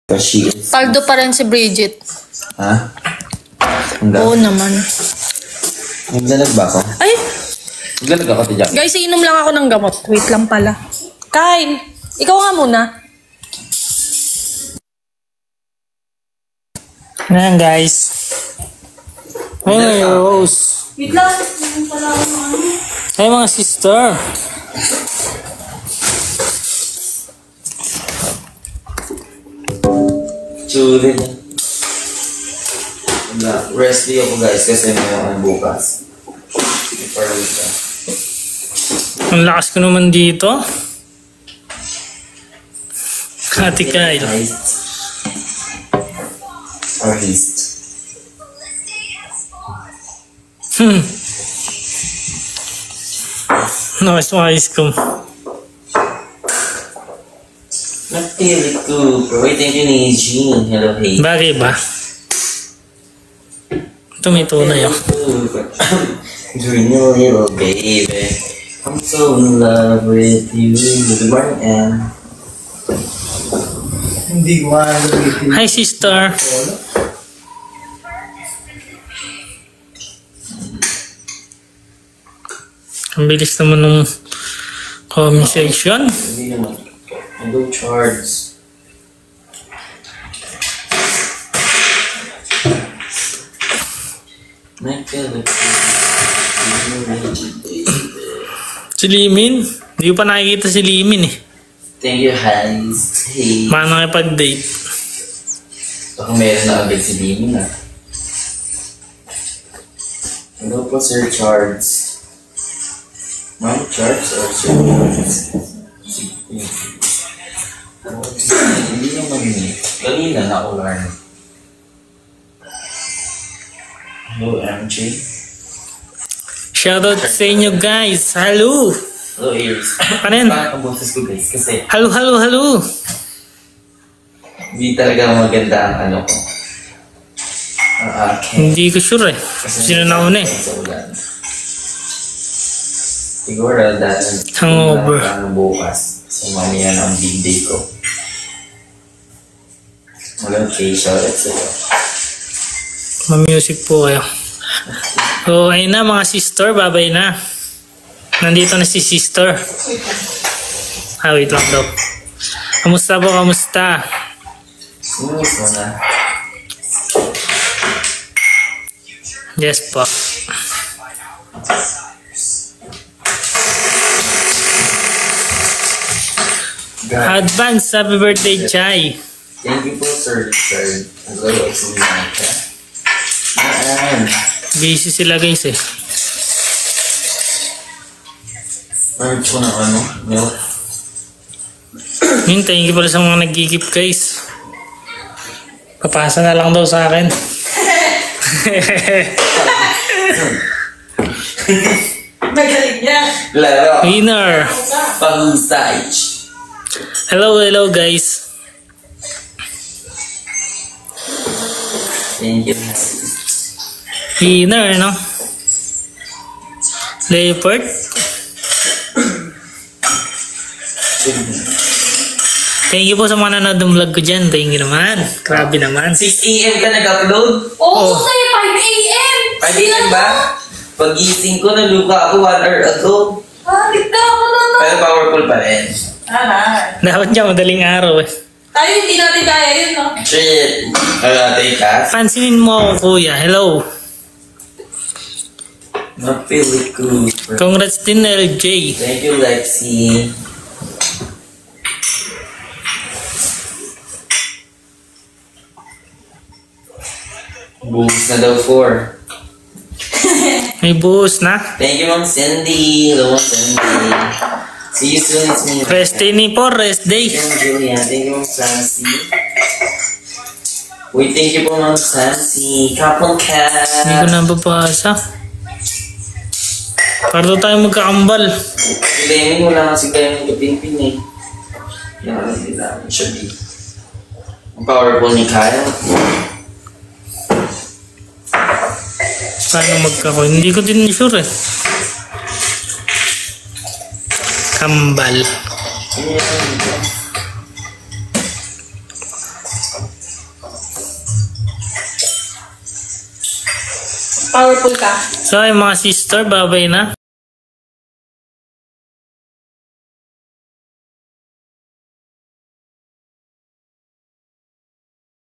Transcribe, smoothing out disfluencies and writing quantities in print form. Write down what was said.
Paldo pa rin si Bridget. Ha? Oo naman. Naglalag ba ako? Ay! Naglalag ako, Tiyak. Guys, iinom lang ako ng gamot. Wait lang pala. Kyle, ikaw nga muna. Ayan guys. Hey Rose. Wait lang. Hey mga sister. Chuli na. Rest day ako guys kasi may mga bukas. Before week na. Ang lakas ko naman dito. Ate Kyle. Or haste. Nice wise ko. Napili ko. Wait, thank you ni Jean. Hello, hey. Bagay ba? Tumito na yun. Dream your little baby. I'm so in love with you. Good morning, Anne. Hindi ko Hi sister. Ang bilis naman ng comment section. Hindi naman. No charge. Si Limin. Hindi ko pa nakikita si Limin eh. Thank you, Hans. Hey. Paano nakipag-date? Baka meron na agad si Limin ah. Ano po, Sir Charles? Ma'am Charles or Sir Charles? Hindi naman eh. Kanina na-alarm. Hello, MJ. Shoutout sa inyo guys. Hello. Hello, Aries. Ano yan? Bakit ang boses ko guys? Kasi Hello, hello, hello. hindi talaga maganda ang ano ko. Ang akin. Hindi ko sure eh. Sino na una eh? Sa ulan. Siguro dahil Hangover. bukas. So mamaya na ang big day ko. Walang facial at sa'yo. Ma-music po kayo. So, ayun na mga sister. Babay na. Nandito na si sister. Wait lang daw. Kamusta po? Kamusta? Sinis mo na. Yes po. Advance. Happy birthday, Chai. Thank you po, Sir Richard. Hello, it's me, Micah. Naan. Busy sila guys eh. Ano ko na ano? Milk. Hintayin ko pala sa mga nag-gigip guys. Papasa na lang daw sa akin. Magaling niya. Laro. Winner. Pang-sage. Hello, hello guys. Thank you. Winner, no? Leopard. Thank you po sa mga nanonood ng vlog ko dyan. Thank you naman. Grabe naman. 6 AM ka nag-upload? Oo, sa'yo 5 AM. 5 AM ba? Pag-gising ko, naluka ako 1 hour ago. Tignan ako na. Pero powerful pa rin. Dapat dyan, madaling araw eh. Tayo hindi natin kaya yun, no? Shit. Take us. Pansinin mo ako, kuya. Hello. Napili ko. Congrats din, LJ. Thank you, Lexi. Buhos na daw 4. May buhos na. Thank you, Ma'am Cindy. Hello, Ma'am Cindy. See you soon. It's me. Rest day ni po, rest day. Thank you, Julia. Thank you, Ma'am Sansi. Wait, thank you po, Ma'am Sansi. Couple cat. Hindi ko na babasa. Para daw tayo magkakambal. Si Lemon, wala nga si Lemon kapinpin eh. Yan, hindi namin siya di. Ang powerful ni Kyle. Paano magkako? Hindi ko din sure eh. Kambal. Powerful ka. So, yung mga sister, babay na.